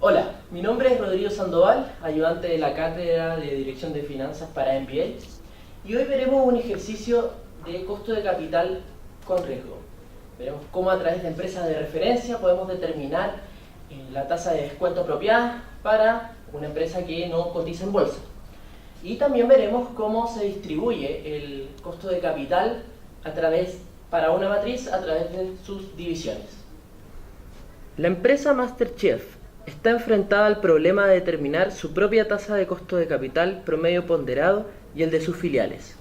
Hola, mi nombre es Rodrigo Sandoval, ayudante de la Cátedra de Dirección de Finanzas para MBA, y hoy veremos un ejercicio de costo de capital con riesgo. Veremos cómo a través de empresas de referencia podemos determinar la tasa de descuento apropiada para una empresa que no cotiza en bolsa. Y también veremos cómo se distribuye el costo de capital para una matriz a través de sus divisiones. La empresa MasterChef está enfrentada al problema de determinar su propia tasa de costo de capital promedio ponderado y el de sus filiales.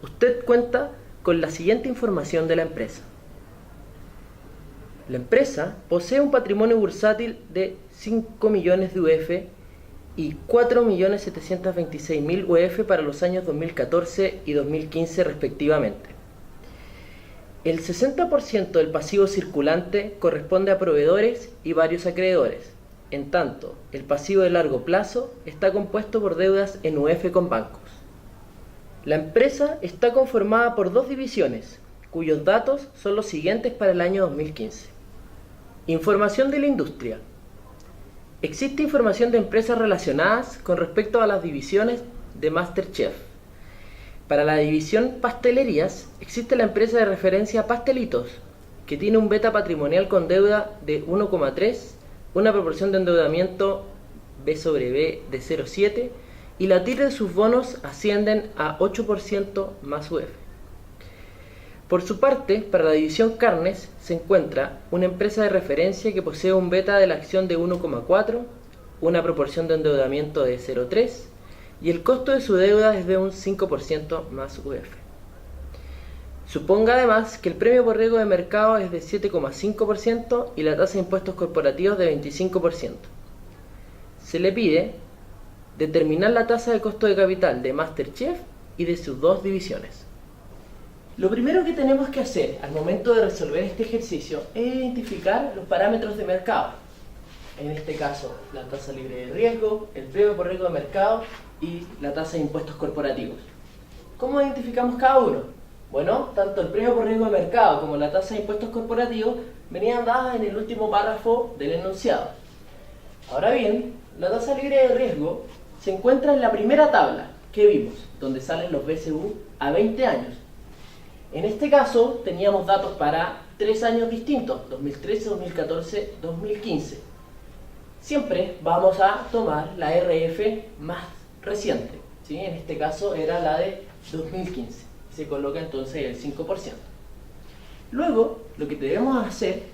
Usted cuenta con la siguiente información de la empresa. La empresa posee un patrimonio bursátil de 5 millones de UF y 4.726.000 UF para los años 2014 y 2015 respectivamente. El 60% del pasivo circulante corresponde a proveedores y varios acreedores. En tanto, el pasivo de largo plazo está compuesto por deudas en UF con bancos. La empresa está conformada por dos divisiones, cuyos datos son los siguientes para el año 2015. Información de la industria. Existe información de empresas relacionadas con respecto a las divisiones de MasterChef. Para la división Pastelerías, existe la empresa de referencia Pastelitos, que tiene un beta patrimonial con deuda de 1,3, una proporción de endeudamiento B sobre B de 0,7 y la TIR de sus bonos ascienden a 8% más UF. Por su parte, para la división Carnes se encuentra una empresa de referencia que posee un beta de la acción de 1,4, una proporción de endeudamiento de 0,3 y el costo de su deuda es de un 5% más UF. Suponga además que el premio por riesgo de mercado es de 7,5% y la tasa de impuestos corporativos de 25%. Se le pide determinar la tasa de costo de capital de MasterChef y de sus dos divisiones. Lo primero que tenemos que hacer al momento de resolver este ejercicio es identificar los parámetros de mercado. En este caso, la tasa libre de riesgo, el premio por riesgo de mercado y la tasa de impuestos corporativos. ¿Cómo identificamos cada uno? Bueno, tanto el premio por riesgo de mercado como la tasa de impuestos corporativos venían dadas en el último párrafo del enunciado. Ahora bien, la tasa libre de riesgo se encuentra en la primera tabla que vimos, donde salen los BCU a 20 años. En este caso teníamos datos para 3 años distintos, 2013, 2014, 2015. Siempre vamos a tomar la RF más reciente, ¿sí? En este caso era la de 2015. Se coloca entonces el 5%. Luego, lo que debemos hacer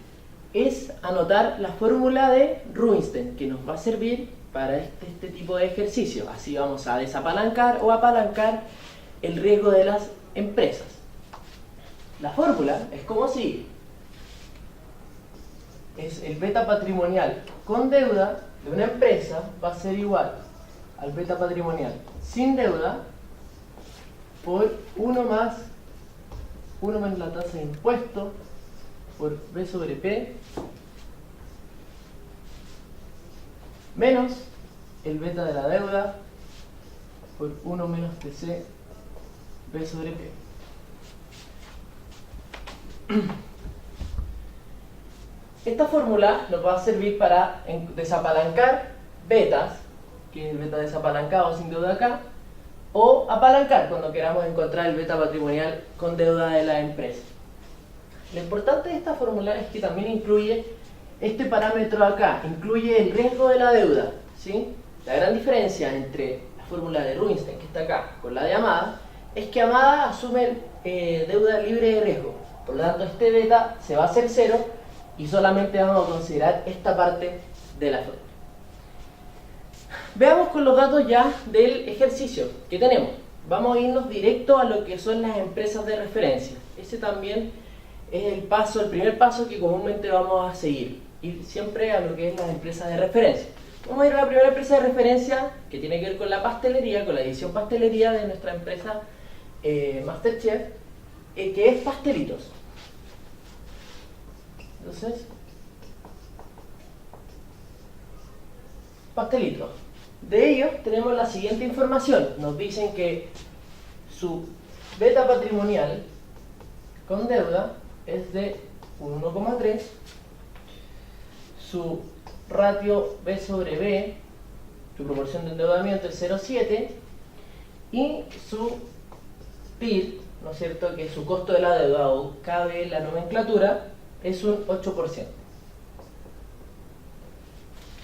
es anotar la fórmula de Rubinstein, que nos va a servir para este tipo de ejercicio. Así vamos a desapalancar o apalancar el riesgo de las empresas. La fórmula es como sigue. Es el beta patrimonial con deuda de una empresa va a ser igual al beta patrimonial sin deuda por 1 menos la tasa de impuesto por B sobre P menos el beta de la deuda por 1 menos TC B sobre P. Esta fórmula nos va a servir para desapalancar betas, que es el beta desapalancado sin deuda acá, o apalancar cuando queramos encontrar el beta patrimonial con deuda de la empresa. Lo importante de esta fórmula es que también incluye este parámetro acá, incluye el riesgo de la deuda, ¿sí? La gran diferencia entre la fórmula de Rubinstein, que está acá, con la de Amada, es que Amada asume deuda libre de riesgo. Por lo tanto, este beta se va a hacer 0 y solamente vamos a considerar esta parte de la fórmula. Veamos con los datos ya del ejercicio que tenemos. Vamos a irnos directo a lo que son las empresas de referencia. Ese también es el primer paso que comúnmente vamos a seguir. Ir siempre a lo que es las empresas de referencia. Vamos a ir a la primera empresa de referencia que tiene que ver con la pastelería, con la división pastelería de nuestra empresa MasterChef, que es Pastelitos. Entonces, Pastelitos. De ellos tenemos la siguiente información. Nos dicen que su beta patrimonial con deuda es de 1,3, su ratio B sobre B, su proporción de endeudamiento es 0,7 y su PIR, ¿no es cierto?, que su costo de la deuda o KB en la nomenclatura es un 8%.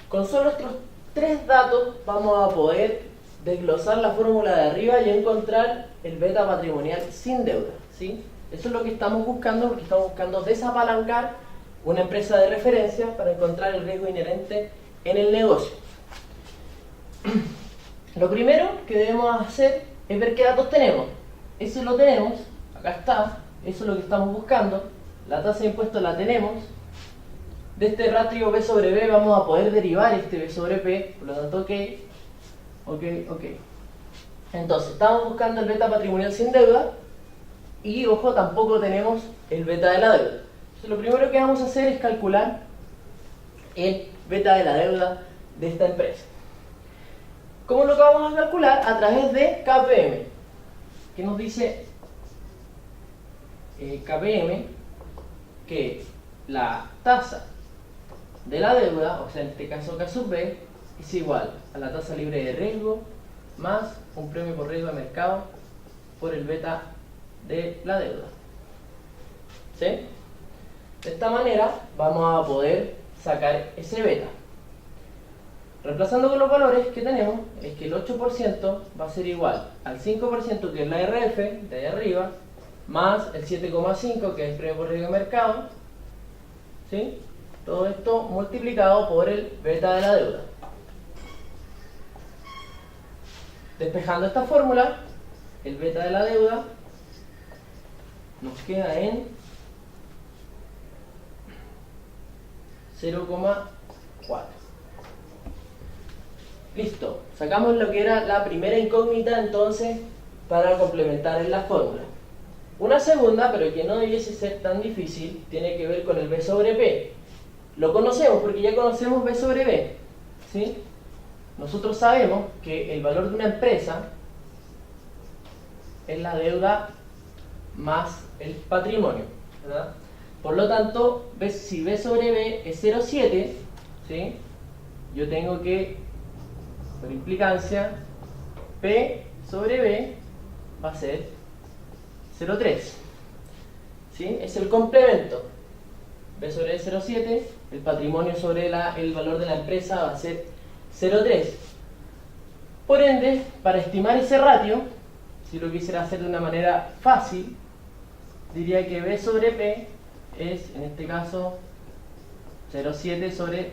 Con solo estos tres datos vamos a poder desglosar la fórmula de arriba y encontrar el beta patrimonial sin deuda, ¿sí? Eso es lo que estamos buscando, porque estamos buscando desapalancar una empresa de referencia para encontrar el riesgo inherente en el negocio. Lo primero que debemos hacer es ver qué datos tenemos. Eso lo tenemos, acá está, eso es lo que estamos buscando. La tasa de impuestos la tenemos. De este ratio B sobre B vamos a poder derivar este B sobre P, por lo tanto, ok. Entonces, estamos buscando el beta patrimonial sin deuda y, ojo, tampoco tenemos el beta de la deuda. Entonces, lo primero que vamos a hacer es calcular el beta de la deuda de esta empresa. ¿Cómo lo vamos a calcular? A través de KPM, que nos dice KPM que la tasa de la deuda, o sea en este caso K sub B, es igual a la tasa libre de riesgo más un premio por riesgo de mercado por el beta de la deuda. ¿Sí? De esta manera vamos a poder sacar ese beta. Reemplazando con los valores que tenemos, es que el 8% va a ser igual al 5% que es la RF, de ahí arriba, más el 7,5% que es el premio por riesgo de mercado, ¿sí? Todo esto multiplicado por el beta de la deuda. Despejando esta fórmula, el beta de la deuda nos queda en 0,4. Listo, sacamos lo que era la primera incógnita entonces para complementar en la fórmula. Una segunda, pero que no debiese ser tan difícil, tiene que ver con el B sobre P. Lo conocemos porque ya conocemos B sobre B, ¿sí? Nosotros sabemos que el valor de una empresa es la deuda más el patrimonio, ¿verdad? Por lo tanto, si B sobre B es 0,7, ¿sí? Yo tengo que, por implicancia, P sobre B va a ser 0,3, ¿sí? Es el complemento. B sobre B es 0,7, el patrimonio sobre el valor de la empresa va a ser 0,3. Por ende, para estimar ese ratio, si lo quisiera hacer de una manera fácil, diría que B sobre P es, en este caso, 0,7 sobre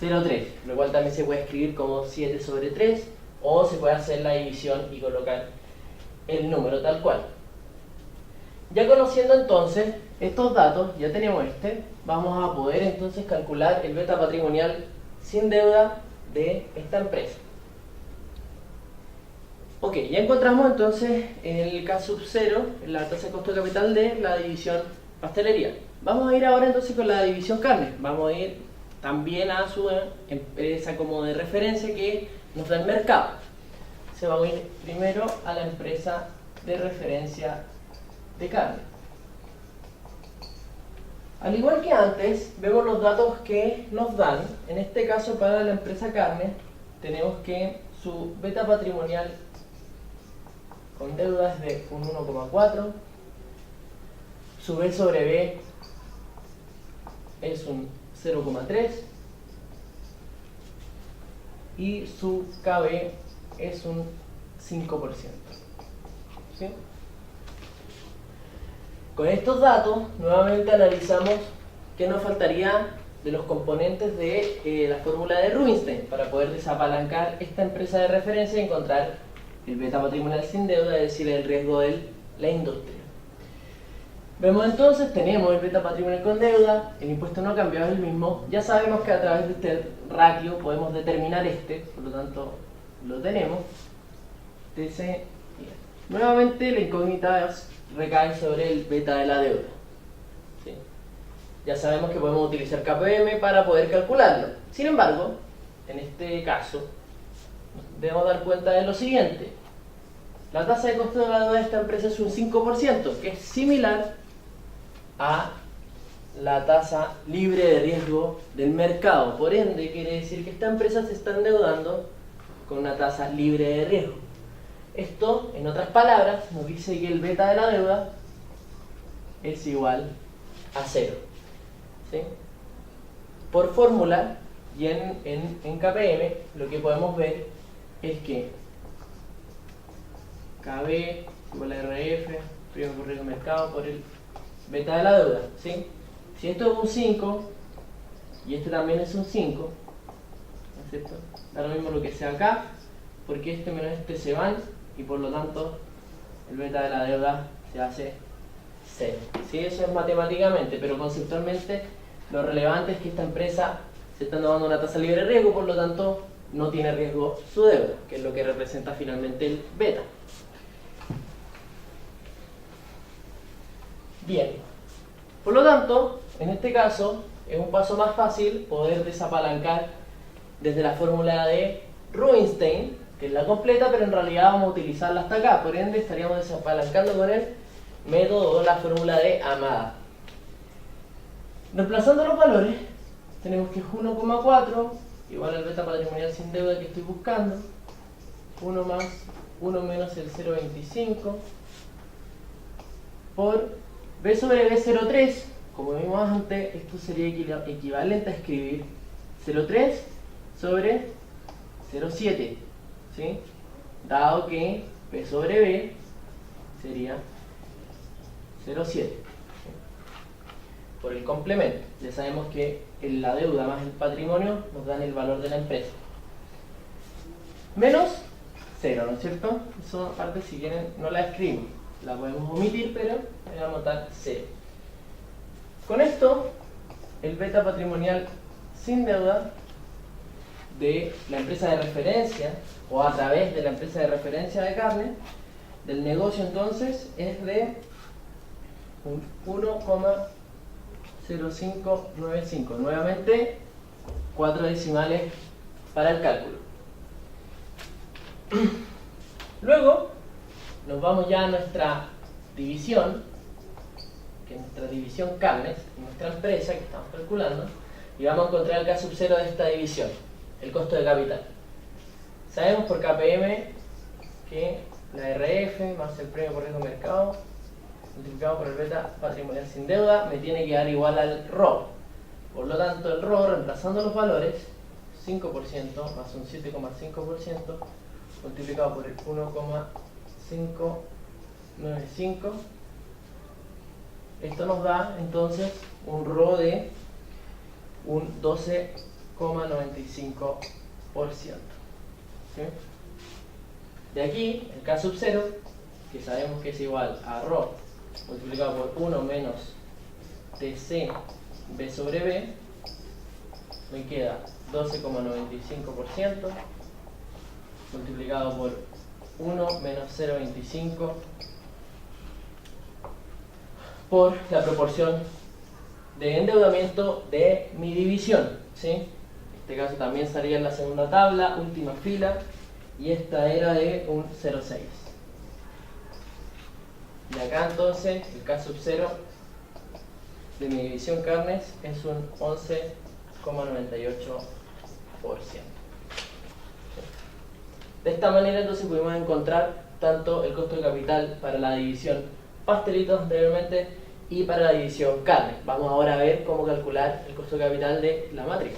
0,3, lo cual también se puede escribir como 7 sobre 3, o se puede hacer la división y colocar el número tal cual. Ya conociendo entonces estos datos, ya tenemos vamos a poder entonces calcular el beta patrimonial sin deuda de esta empresa. Ok, ya encontramos entonces en el K sub 0 la tasa de costo de capital de la división pastelería. Vamos a ir ahora entonces con la división carne. Vamos a ir también a su empresa como de referencia que nos da el mercado. Entonces vamos a ir primero a la empresa de referencia de carne. Al igual que antes, vemos los datos que nos dan. En este caso, para la empresa carne, tenemos que su beta patrimonial con deuda es de un 1,4, su B sobre B es un 0,3 y su KB es un 5%. ¿Sí? Con estos datos, nuevamente analizamos qué nos faltaría de los componentes de la fórmula de Rubinstein para poder desapalancar esta empresa de referencia y encontrar el beta patrimonial sin deuda, es decir, el riesgo de la industria. Vemos entonces, tenemos el beta patrimonial con deuda, el impuesto no ha cambiado, es el mismo. Ya sabemos que a través de este ratio podemos determinar por lo tanto lo tenemos. Nuevamente la incógnita recae sobre el beta de la deuda. ¿Sí? Ya sabemos que podemos utilizar KPM para poder calcularlo. Sin embargo, en este caso, debemos dar cuenta de lo siguiente. La tasa de costo de la deuda de esta empresa es un 5%, que es similar a la tasa libre de riesgo del mercado. Por ende, quiere decir que esta empresa se está endeudando con una tasa libre de riesgo. Esto, en otras palabras, nos dice que el beta de la deuda es igual a 0. ¿Sí? Por fórmula y en KPM, lo que podemos ver es que KB igual a RF, primo por riesgo de mercado, por el beta de la deuda. ¿Sí? Si esto es un 5 y este también es un 5, ¿no es cierto? Da lo mismo lo que sea acá, porque este menos este se van y por lo tanto el beta de la deuda se hace 0. ¿Sí? Eso es matemáticamente, pero conceptualmente lo relevante es que esta empresa se está dando una tasa libre de riesgo, por lo tanto no tiene riesgo su deuda, que es lo que representa finalmente el beta. Bien, por lo tanto, en este caso es un paso más fácil poder desapalancar desde la fórmula de Rubinstein, que es la completa, pero en realidad vamos a utilizarla hasta acá, por ende estaríamos desapalancando con el método o la fórmula de Amada. Reemplazando los valores, tenemos que es 1,4 igual al beta patrimonial sin deuda que estoy buscando, 1 más 1 menos el 0,25 por B sobre B03. Como vimos antes, esto sería equivalente a escribir 0,3 sobre 0,7, ¿sí? Dado que P sobre B sería 0,7 por el complemento. Ya sabemos que la deuda más el patrimonio nos dan el valor de la empresa. Menos 0, ¿no es cierto? Esa parte, si quieren, no la escribimos. La podemos omitir, pero voy a anotar 0. Con esto, el beta patrimonial sin deuda de la empresa de referencia, o a través de la empresa de referencia de carne, del negocio entonces, es de 1,0595. Nuevamente, 4 decimales para el cálculo. Luego, nos vamos ya a nuestra división, que es nuestra división carnes, nuestra empresa que estamos calculando, y vamos a encontrar el K sub 0 de esta división, el costo de capital. Sabemos por KPM que la RF más el premio por riesgo de mercado multiplicado por el beta patrimonial sin deuda me tiene que dar igual al ROE. Por lo tanto, el ROE, reemplazando los valores, 5% más un 7,5% multiplicado por el 1,595, esto nos da entonces un ROE de un 12,95%. ¿Sí? De aquí, el K sub 0, que sabemos que es igual a ROE multiplicado por 1 menos TC B sobre B, me queda 12,95% multiplicado por 1 menos 0,25 por la proporción de endeudamiento de mi división, ¿sí? En este caso también estaría en la segunda tabla, última fila, y esta era de un 0,6. Y acá entonces el K sub 0 de mi división carnes es un 11,98%. De esta manera entonces pudimos encontrar tanto el costo de capital para la división pastelitos anteriormente y para la división carne. Vamos ahora a ver cómo calcular el costo de capital de la matriz.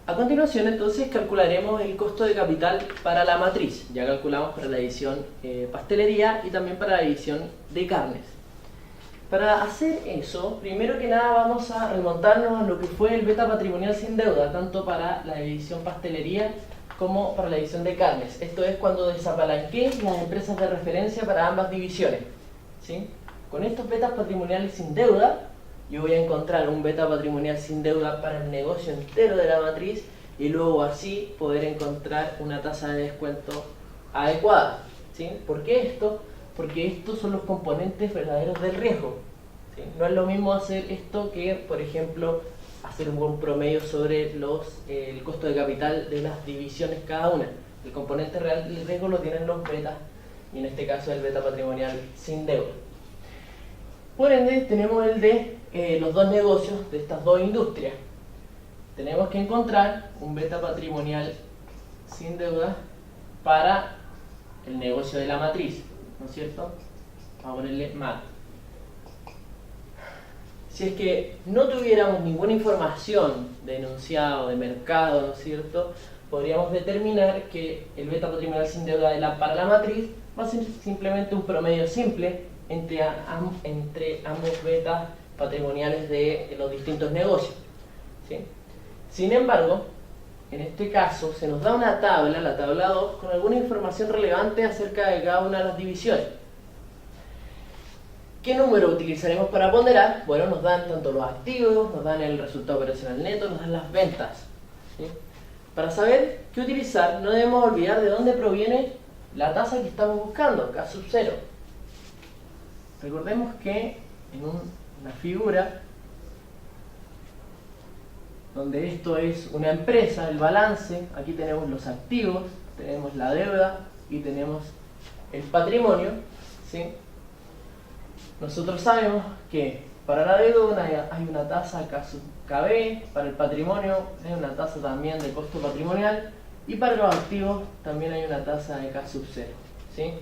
A continuación entonces calcularemos el costo de capital para la matriz. Ya calculamos para la división pastelería y también para la división de carnes. Para hacer eso, primero que nada vamos a remontarnos a lo que fue el beta patrimonial sin deuda, tanto para la división pastelería como para la división de carnes. Esto es cuando desapalanqué las empresas de referencia para ambas divisiones, ¿sí? Con estos betas patrimoniales sin deuda, yo voy a encontrar un beta patrimonial sin deuda para el negocio entero de la matriz y luego así poder encontrar una tasa de descuento adecuada, ¿sí? ¿Por qué esto? Porque estos son los componentes verdaderos del riesgo, ¿sí? No es lo mismo hacer esto que, por ejemplo, hacer un buen promedio sobre el costo de capital de las divisiones cada una. El componente real del riesgo lo tienen los betas, y en este caso el beta patrimonial sin deuda. Por ende, tenemos el de los dos negocios de estas dos industrias. Tenemos que encontrar un beta patrimonial sin deuda para el negocio de la matriz, ¿no es cierto? Vamos a ponerle MAT. Si es que no tuviéramos ninguna información de enunciado, de mercado, ¿no es cierto?, podríamos determinar que el beta patrimonial sin deuda para la matriz va a ser simplemente un promedio simple entre ambos betas patrimoniales de los distintos negocios, ¿sí? Sin embargo, en este caso se nos da una tabla, la tabla 2, con alguna información relevante acerca de cada una de las divisiones. ¿Qué número utilizaremos para ponderar? Bueno, nos dan tanto los activos, nos dan el resultado operacional neto, nos dan las ventas, ¿sí? Para saber qué utilizar, no debemos olvidar de dónde proviene la tasa que estamos buscando, K sub 0. Recordemos que en una figura donde esto es una empresa, el balance, aquí tenemos los activos, tenemos la deuda y tenemos el patrimonio, ¿sí? Nosotros sabemos que para la deuda hay una tasa K sub KB, para el patrimonio hay una tasa también de costo patrimonial y para los activos también hay una tasa de K sub 0, ¿sí?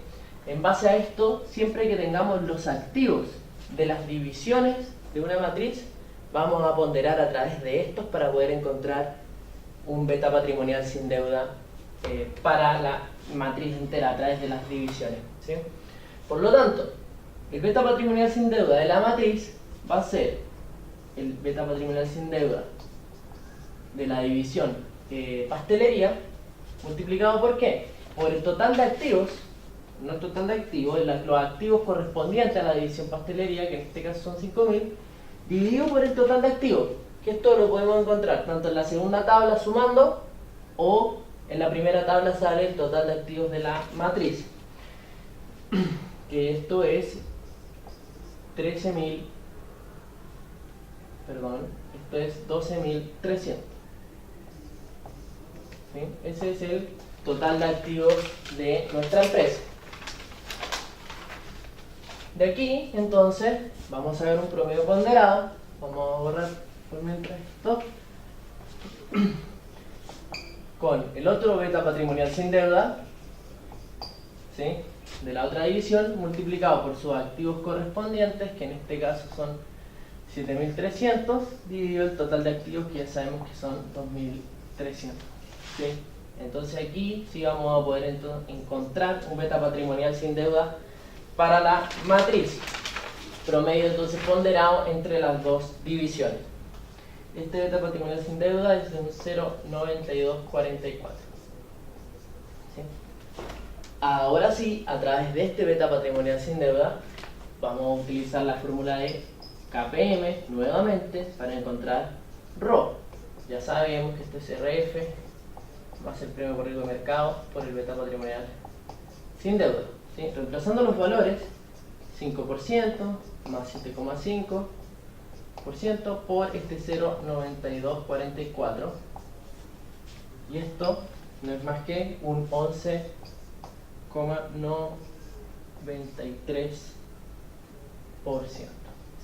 En base a esto, siempre que tengamos los activos de las divisiones de una matriz, vamos a ponderar a través de estos para poder encontrar un beta patrimonial sin deuda para la matriz entera a través de las divisiones, ¿sí? Por lo tanto, el beta patrimonial sin deuda de la matriz va a ser el beta patrimonial sin deuda de la división pastelería multiplicado por ¿qué? Por el total de activos, no el total de activos, los activos correspondientes a la división pastelería, que en este caso son 5.000, dividido por el total de activos, que esto lo podemos encontrar tanto en la segunda tabla sumando o en la primera tabla sale el total de activos de la matriz, que esto es 13.000, perdón, esto es 12.300, ¿sí? Ese es el total de activos de nuestra empresa. De aquí, entonces, vamos a ver un promedio ponderado. Vamos a borrar por mientras esto. Con el otro beta patrimonial sin deuda, ¿sí?, de la otra división, multiplicado por sus activos correspondientes, que en este caso son 7.300, dividido el total de activos, que ya sabemos que son 2.300. ¿Sí? Entonces aquí sí vamos a poder encontrar un beta patrimonial sin deuda para la matriz. Promedio entonces ponderado entre las dos divisiones. Este beta patrimonial sin deuda es de un 0,9244. ¿Sí? Ahora sí, a través de este beta patrimonial sin deuda, vamos a utilizar la fórmula de KPM nuevamente para encontrar RO. Ya sabemos que este es RF más el premio por riesgo de mercado por el beta patrimonial sin deuda. ¿Sí? Reemplazando los valores, 5% más 7,5% por este 0,9244, y esto no es más que un 11,93%,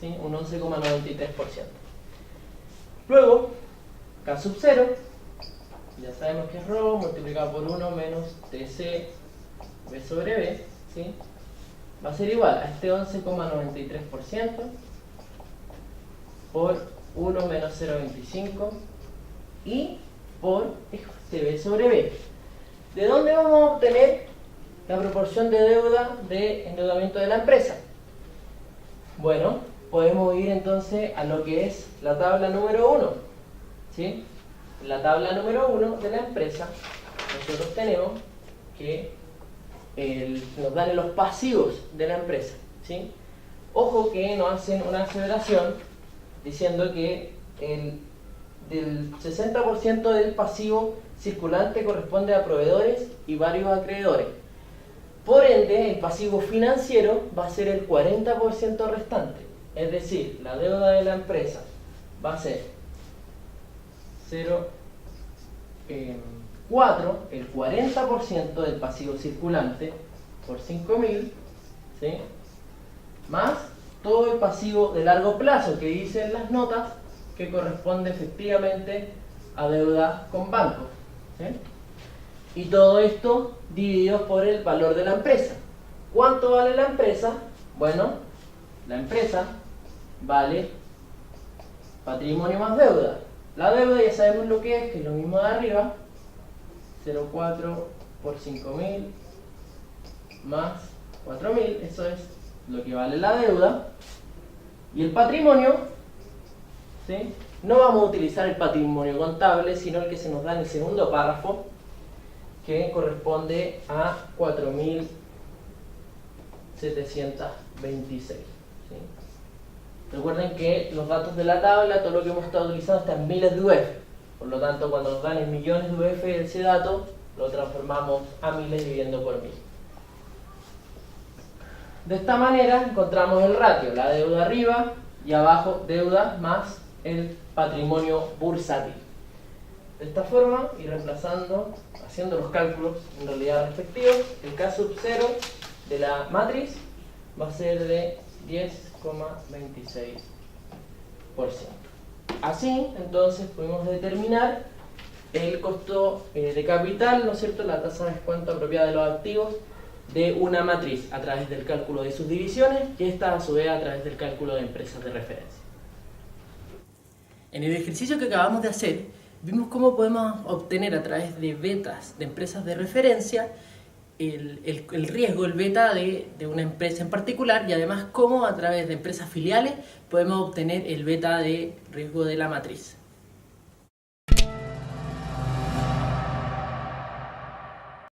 ¿sí? Un 11,93%. Luego, K sub 0, ya sabemos que es ρ multiplicado por 1 menos TC B sobre B, ¿sí?, va a ser igual a este 11,93% por 1 menos 0,25 y por este B sobre B. ¿De dónde vamos a obtener la proporción de deuda de endeudamiento de la empresa? Bueno, podemos ir entonces a lo que es la tabla número 1, ¿sí? En la tabla número 1 de la empresa nosotros tenemos que nos dan los pasivos de la empresa, ¿sí? Ojo que nos hacen una aseveración diciendo que del 60% del pasivo circulante corresponde a proveedores y varios acreedores. Por ende, el pasivo financiero va a ser el 40% restante. Es decir, la deuda de la empresa va a ser 0,4, el 40% del pasivo circulante por 5.000, ¿sí?, más todo el pasivo de largo plazo que dicen las notas que corresponde efectivamente a deuda con bancos, ¿sí? Y todo esto dividido por el valor de la empresa. ¿Cuánto vale la empresa? Bueno, la empresa vale patrimonio más deuda. La deuda ya sabemos lo que es lo mismo de arriba, 0,4 por 5.000 más 4.000, eso es lo que vale la deuda. Y el patrimonio, ¿sí? No vamos a utilizar el patrimonio contable, sino el que se nos da en el segundo párrafo, que corresponde a 4.726. ¿Sí? Recuerden que los datos de la tabla, todo lo que hemos estado utilizando está en miles de UF. Por lo tanto, cuando nos dan en millones de UF ese dato, lo transformamos a miles dividiendo por 1000. De esta manera encontramos el ratio, la deuda arriba y abajo deuda más el patrimonio bursátil. De esta forma, y reemplazando, haciendo los cálculos en realidad respectivos, el K sub 0 de la matriz va a ser de 10,26%. Así, entonces, podemos determinar el costo de capital, ¿no es cierto?, la tasa de descuento apropiada de los activos de una matriz a través del cálculo de sus divisiones y esta a su vez a través del cálculo de empresas de referencia. En el ejercicio que acabamos de hacer, vimos cómo podemos obtener a través de betas de empresas de referencia el riesgo, el beta de una empresa en particular y además cómo a través de empresas filiales podemos obtener el beta de riesgo de la matriz.